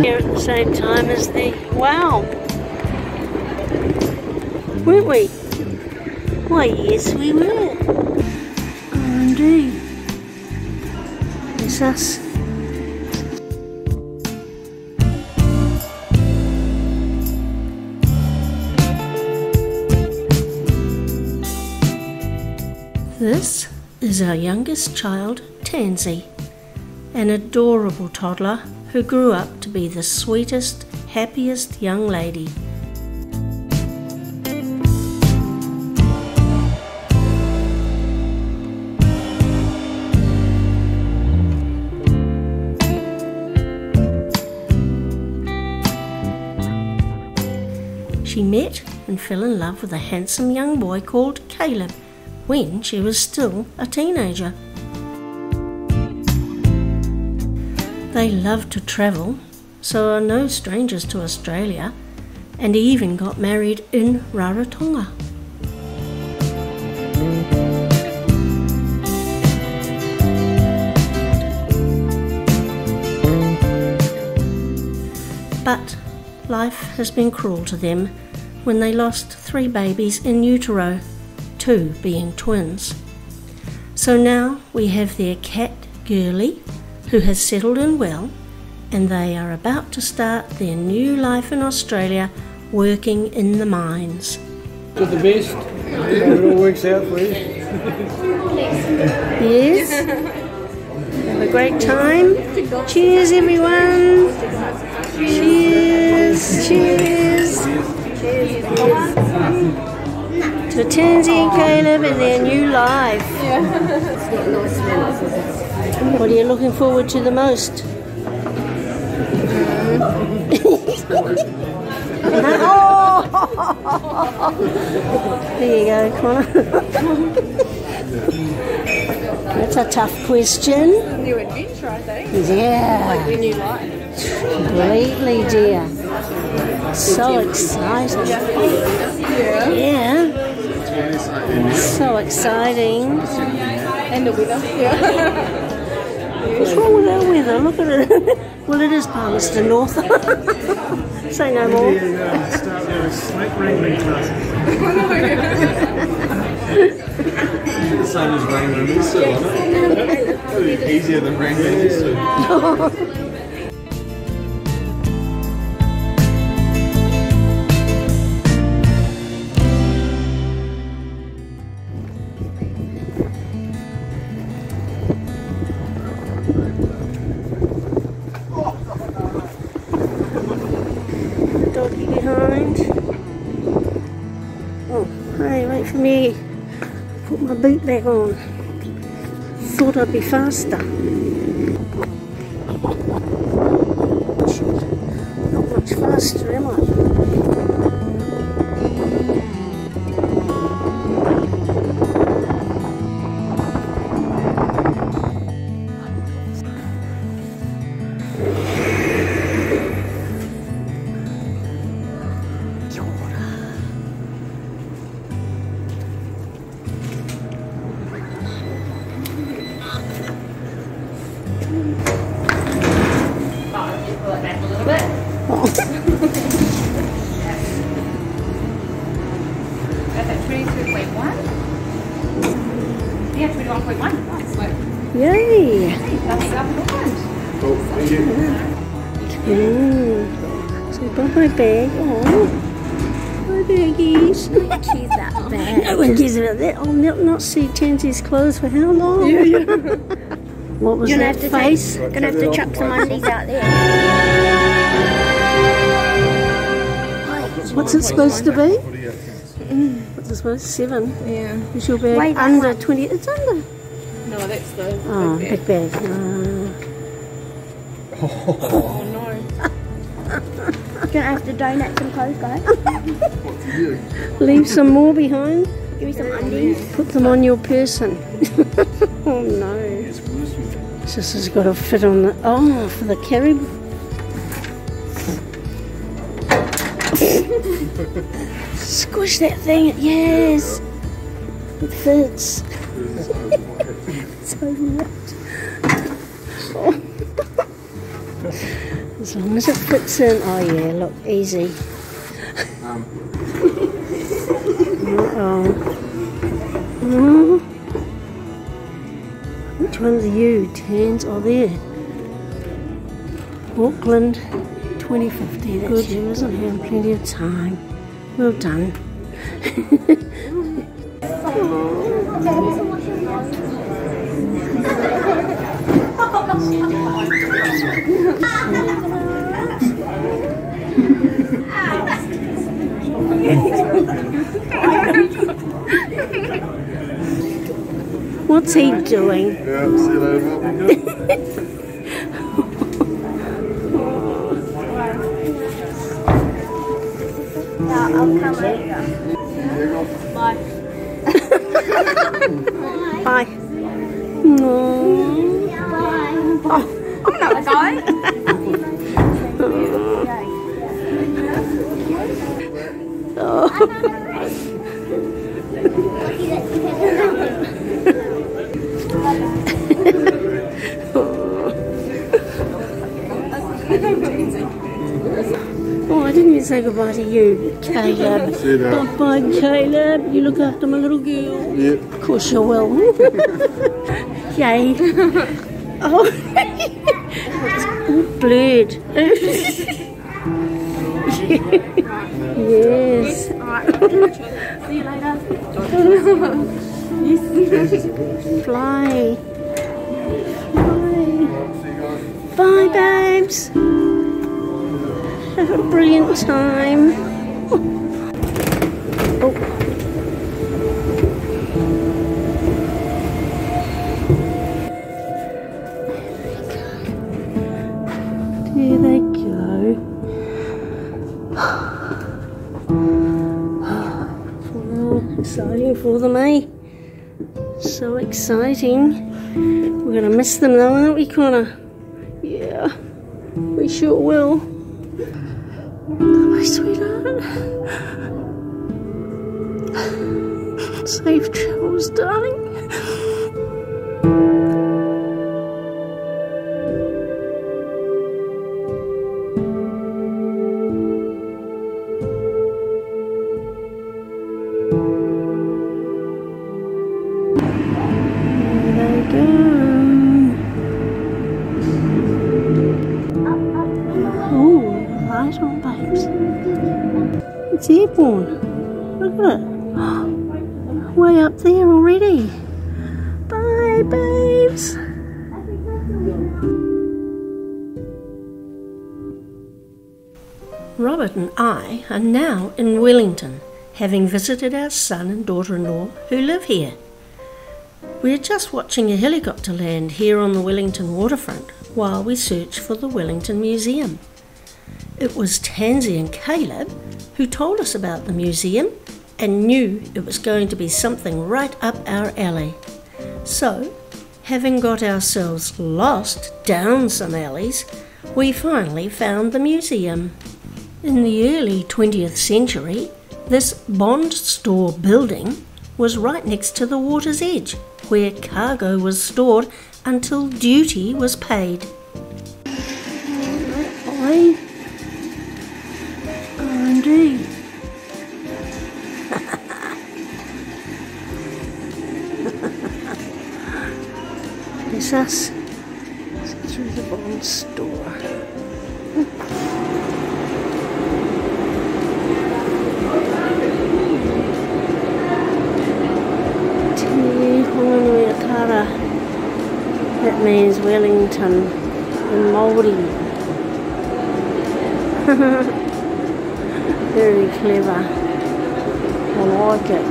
Here at the same time as the wow, weren't we? Why, yes, we were. R&D. It's us. This is our youngest child, Tansey, an adorable toddler who grew up to be the sweetest, happiest young lady. She met and fell in love with a handsome young boy called Caleb when she was still a teenager. They loved to travel, so are no strangers to Australia, and even got married in Rarotonga. But life has been cruel to them when they lost 3 babies in utero, 2 being twins. So now we have their cat Girly, who has settled in well, and they are about to start their new life in Australia working in the mines. To the best, hope it all works out for you. Yes? Have a great time. Cheers everyone! Cheers! Cheers! To Tansey and Caleb and their new life. What are you looking forward to the most? There you go, Connor. That's a tough question. New adventure, I think. Yeah. Like your new life. Completely, dear. So exciting. Yeah. So exciting. And the weather. What's wrong with our weather? Look at it. Well, it is Palmerston North. Say no more. Start with a snake wrangling class. The same as wrangling this too, isn't it? Easier than wrangling this too. Doggy behind. Oh, hey, wait for me. Put my boot back on. Thought I'd be faster. Not much faster, am I? Yeah, 21.1. Nice. Yay! That's Cool, thank you. So got my bag. Oh, my baggies. She's that bad. No one cares about that. I'll not see Tansey's clothes for how long? Yeah. What was that face? Gonna have to chuck some undies out there. What's it supposed to be? What's it supposed to be? 7? Yeah. Is your bag under 20? It's under. No, that's the Oh, big big bag. bag. Oh no. Gonna have to donate some clothes, guys. Leave some more behind. Give me some undies. Put them on your person. Oh no. This has got to fit on the... Oh, for the carry... Squish that thing. Yes. It fits. So wet. Oh. As long as it fits in. Oh yeah, look, easy. Uh-oh. Which one's you? Tans? Oh, there. Auckland 2050. That's good, you, isn't it? Plenty of time. Well done. What's he doing? Yeah, see you later. I'll come later. Bye. Bye. No. Bye. Oh, I'm not going. Oh. Oh, I didn't even say goodbye to you, Caleb. Bye-bye, Caleb. You look after my little girl. Yep. Of course you will. Yay. Oh, it's all blurred. Yes. See you later. Fly. Bye, babes. Have a brilliant time. Oh. There they go. Well, exciting for them, eh? So exciting. We're going to miss them though, aren't we, Connor? Yeah, we sure will. My sweetheart. Safe travels, darling. There they go. Oh, light on, babes. It's airborne. Look at it. Way up there already. Bye, babes. Robert and I are now in Wellington, having visited our son and daughter-in-law who live here. We're just watching a helicopter land here on the Wellington waterfront while we search for the Wellington Museum. It was Tansey and Caleb who told us about the museum and knew it was going to be something right up our alley. So, having got ourselves lost down some alleys, we finally found the museum. In the early 20th century, this bond store building was right next to the water's edge, where cargo was stored until duty was paid. Boy. R&D. It's us. Let's go through the bond store. That means Wellington in Māori. Very clever. I like it. I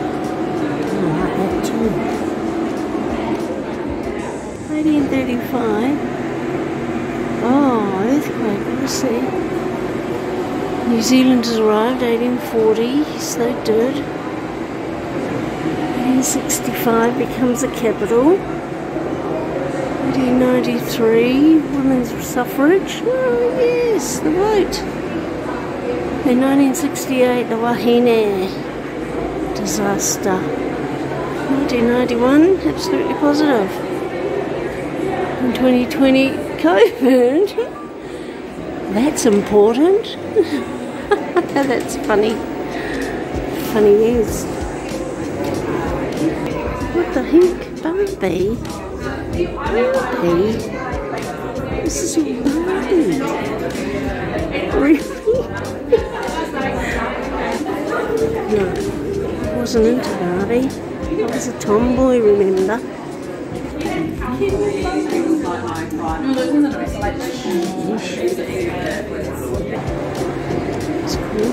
like that too. 1835. Oh, earthquake, let's see. New Zealanders arrived 1840, yes they did. 1865 becomes a capital. 1893, women's suffrage. Oh yes, the vote. In 1968, the Wahine disaster. 1991, absolutely positive. In 2020, COVID. that's important. That's funny. Funny, yes. What the heck? Barbie? Barbie? This is your Barbie. Really? No, I wasn't into Barbie. I was a tomboy, remember? It's cool.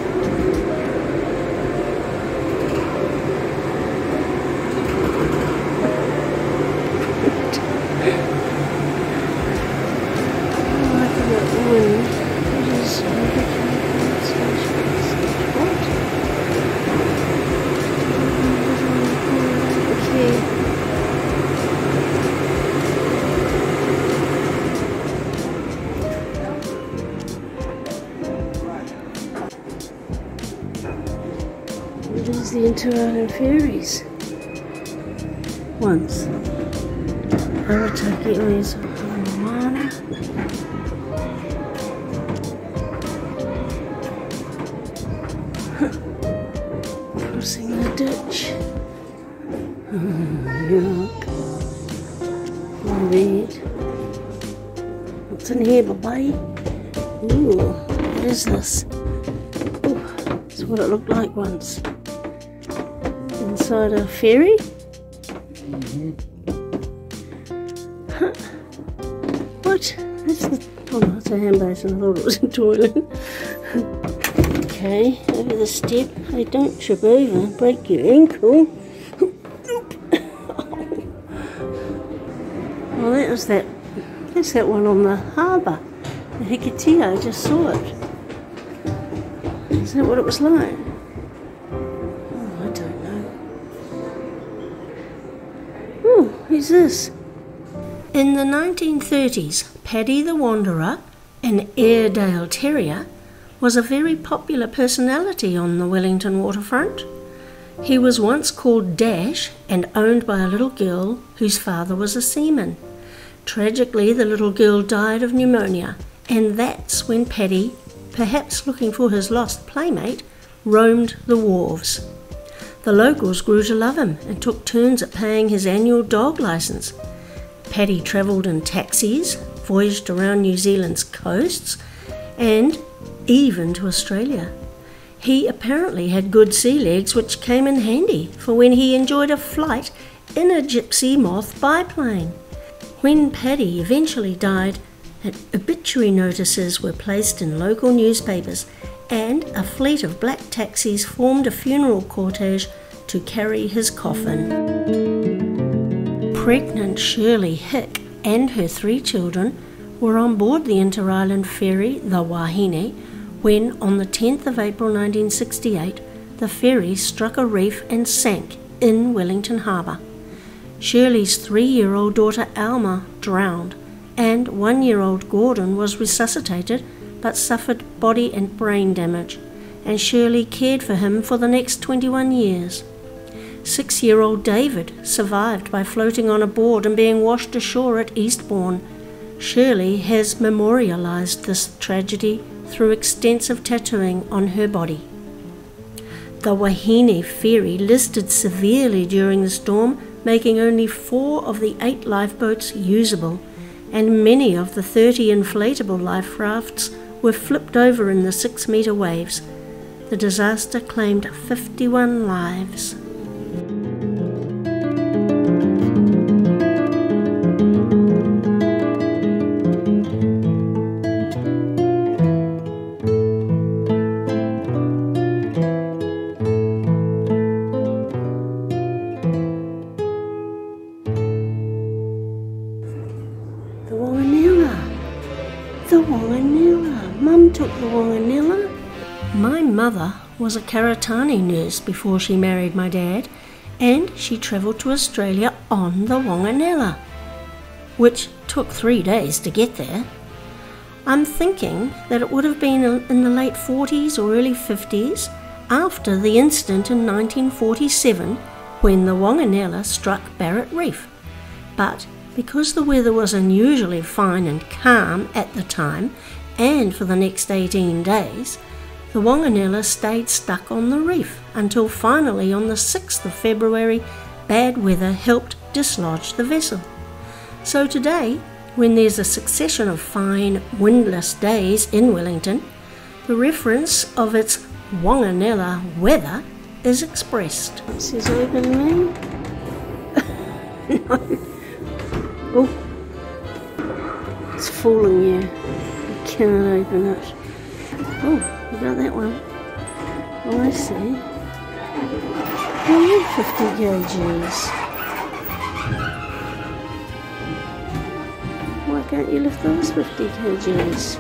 It is the Inter-Island ferries. Once. Arataki is Moana. Crossing the ditch. Yuck. Red. What's in here, baby? Ooh, what is this? Ooh, that's what it looked like once. Inside a ferry? Huh. What? That's the, oh no, it's a hand basin. I thought it was a toilet. Okay, over the step. Hey, don't trip over, break your ankle. Well, that was that. That's that one on the harbour. The Hikatea, I just saw it. Is that what it was like? Who's this? In the 1930s, Paddy the Wanderer, an Airedale Terrier, was a very popular personality on the Wellington waterfront. He was once called Dash and owned by a little girl whose father was a seaman. Tragically, the little girl died of pneumonia, and that's when Paddy, perhaps looking for his lost playmate, roamed the wharves. The locals grew to love him and took turns at paying his annual dog licence. Paddy travelled in taxis, voyaged around New Zealand's coasts, and even to Australia. He apparently had good sea legs which came in handy for when he enjoyed a flight in a gypsy moth biplane. When Paddy eventually died, obituary notices were placed in local newspapers, and a fleet of black taxis formed a funeral cortege to carry his coffin. Pregnant Shirley Hick and her 3 children were on board the inter-island ferry, the Wahine, when on the 10th of April 1968 the ferry struck a reef and sank in Wellington Harbour. Shirley's 3-year-old daughter Alma drowned, and 1-year-old Gordon was resuscitated but suffered body and brain damage, and Shirley cared for him for the next 21 years. 6-year-old David survived by floating on a board and being washed ashore at Eastbourne. Shirley has memorialised this tragedy through extensive tattooing on her body. The Wahine ferry listed severely during the storm, making only 4 of the 8 lifeboats usable, and many of the 30 inflatable life rafts were flipped over in the 6-metre waves. The disaster claimed 51 lives. The Wanganella. Mum took the Wanganella. My mother was a Karatani nurse before she married my dad, and she travelled to Australia on the Wanganella, which took 3 days to get there. I'm thinking that it would have been in the late 40s or early 50s, after the incident in 1947 when the Wanganella struck Barrett Reef. But because the weather was unusually fine and calm at the time, and for the next 18 days, the Wanganella stayed stuck on the reef until finally on the 6th of February, bad weather helped dislodge the vessel. So today, when there's a succession of fine, windless days in Wellington, the reference of its Wanganella weather is expressed. It says open me. No. Oh, it's falling here. You cannot open it. Oh, you got that one. Oh, I see. Oh, 50 kgs. Why can't you lift those 50 kgs?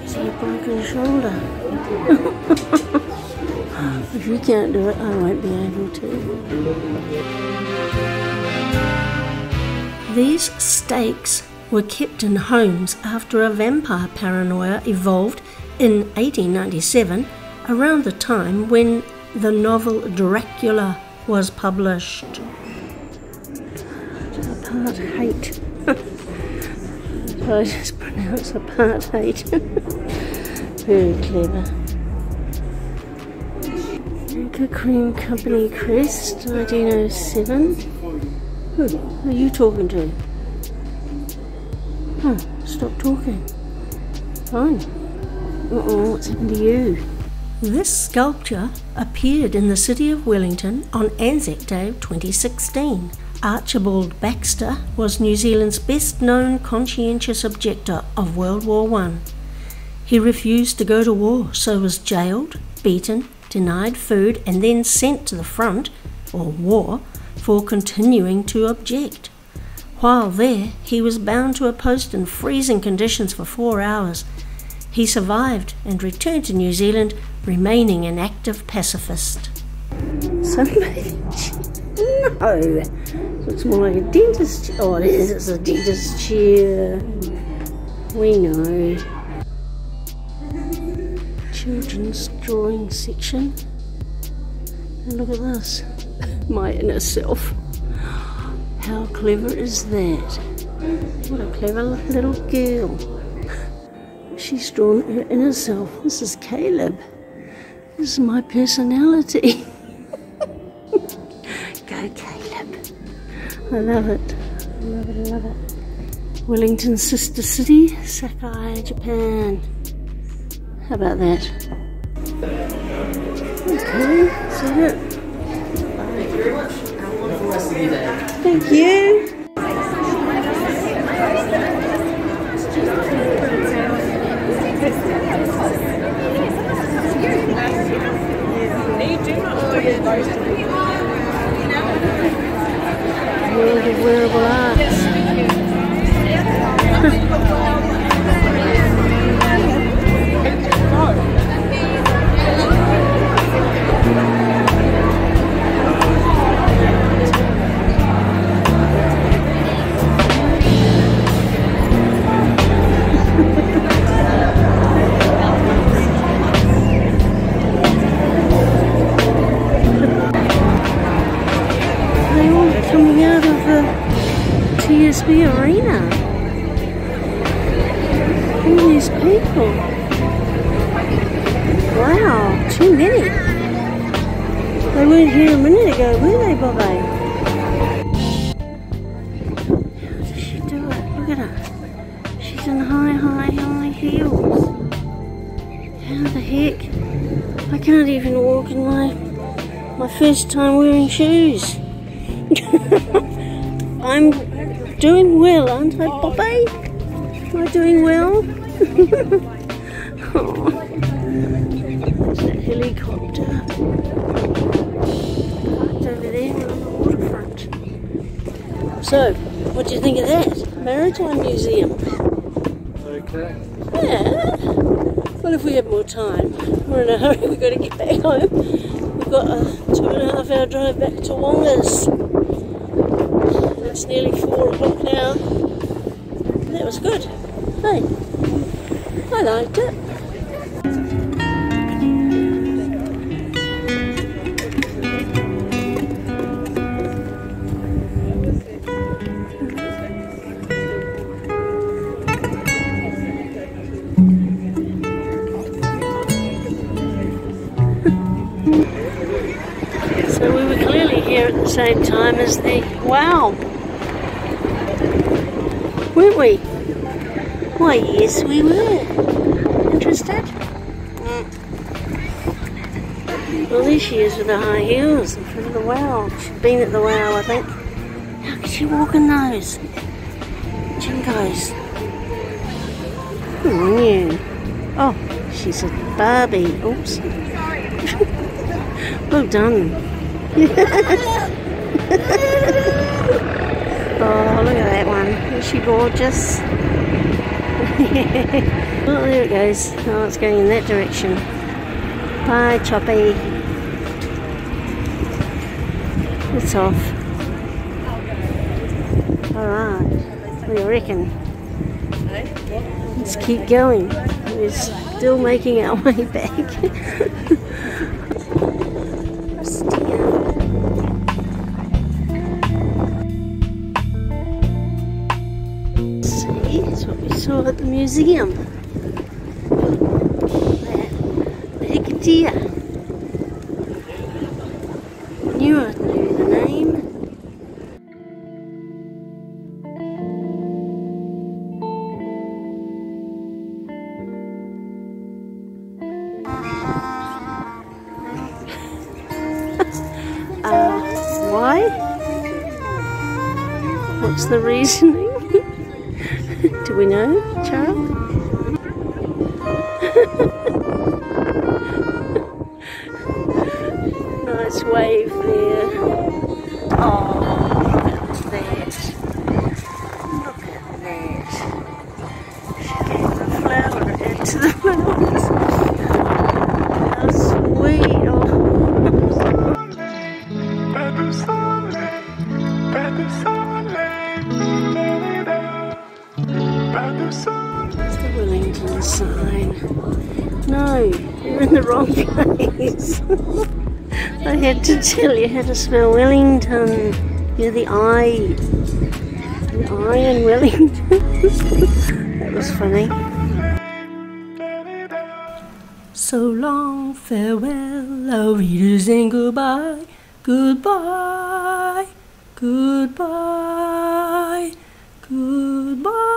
See a broken shoulder. If you can't do it, I won't be able to. These stakes were kept in homes after a vampire paranoia evolved in 1897, around the time when the novel Dracula was published. Apartheid. I just pronounce apartheid. Very clever. Anchor Cream Company Crest, 1907. Who are you talking to? Oh, stop talking. Fine. Uh-oh, what's happened to you? This sculpture appeared in the city of Wellington on Anzac Day 2016. Archibald Baxter was New Zealand's best-known conscientious objector of World War I. He refused to go to war, so was jailed, beaten, denied food, and then sent to the front, or war, for continuing to object. While there, he was bound to a post in freezing conditions for 4 hours. He survived and returned to New Zealand, remaining an active pacifist. Sunbathing chair? No! Looks more like a dentist chair. Oh, it is, it's a dentist chair. We know. Children's drawing section. And look at this. My inner self. How clever is that? What a clever little girl. She's drawn her inner self. This is Caleb. This is my personality. Go, Caleb. I love it. I love it, I love it. Wellington's sister city, Sakai, Japan. How about that? Okay, that's it. Thank you very much. Have a wonderful rest of your day. Thank you. World of wearable arts. Coming out of the TSB arena. All these people. Wow, too many. They weren't here a minute ago, were they, Bobby? How does she do it? Look at her. She's in high heels. How the heck? I can't even walk in my first time wearing shoes. I'm doing well, aren't I, Poppy? Am I doing well? Oh, there's that helicopter. Parked over there on the waterfront. So, what do you think of that? Maritime Museum. Okay. Yeah. Well, if we have more time. We're in a hurry, we've got to get back home. We've got a 2.5 hour drive back to Wongas. It's nearly 4 o'clock now. That was good. Hey, I liked it. same time as the wow, weren't we? Why, yes, we were. Interested? Well, there she is with her high heels in front of the wow. She's been at the wow, I think. How can she walk in those? Jinkos. Good on you. Oh, she's a Barbie. Oops. Well done. Oh, look at that one. Isn't she gorgeous? Oh, there it goes. Oh, it's going in that direction. Bye, Choppy. It's off. Alright. What do you reckon? Let's keep going. We're still making our way back. See, that's what we saw at the museum. The Hecate. Knew the name. Why? What's the reasoning? Do we know, Charles? Nice wave there. Oh, look at that. Look at that. She gave the flower into the flowers. How sweet. Oh. It's the Wellington sign. No, you're in the wrong place. I had to tell you how to spell Wellington. You're the I. The I in Wellington. That was funny. So long, farewell, auf Wiedersehen, goodbye, goodbye, goodbye, goodbye.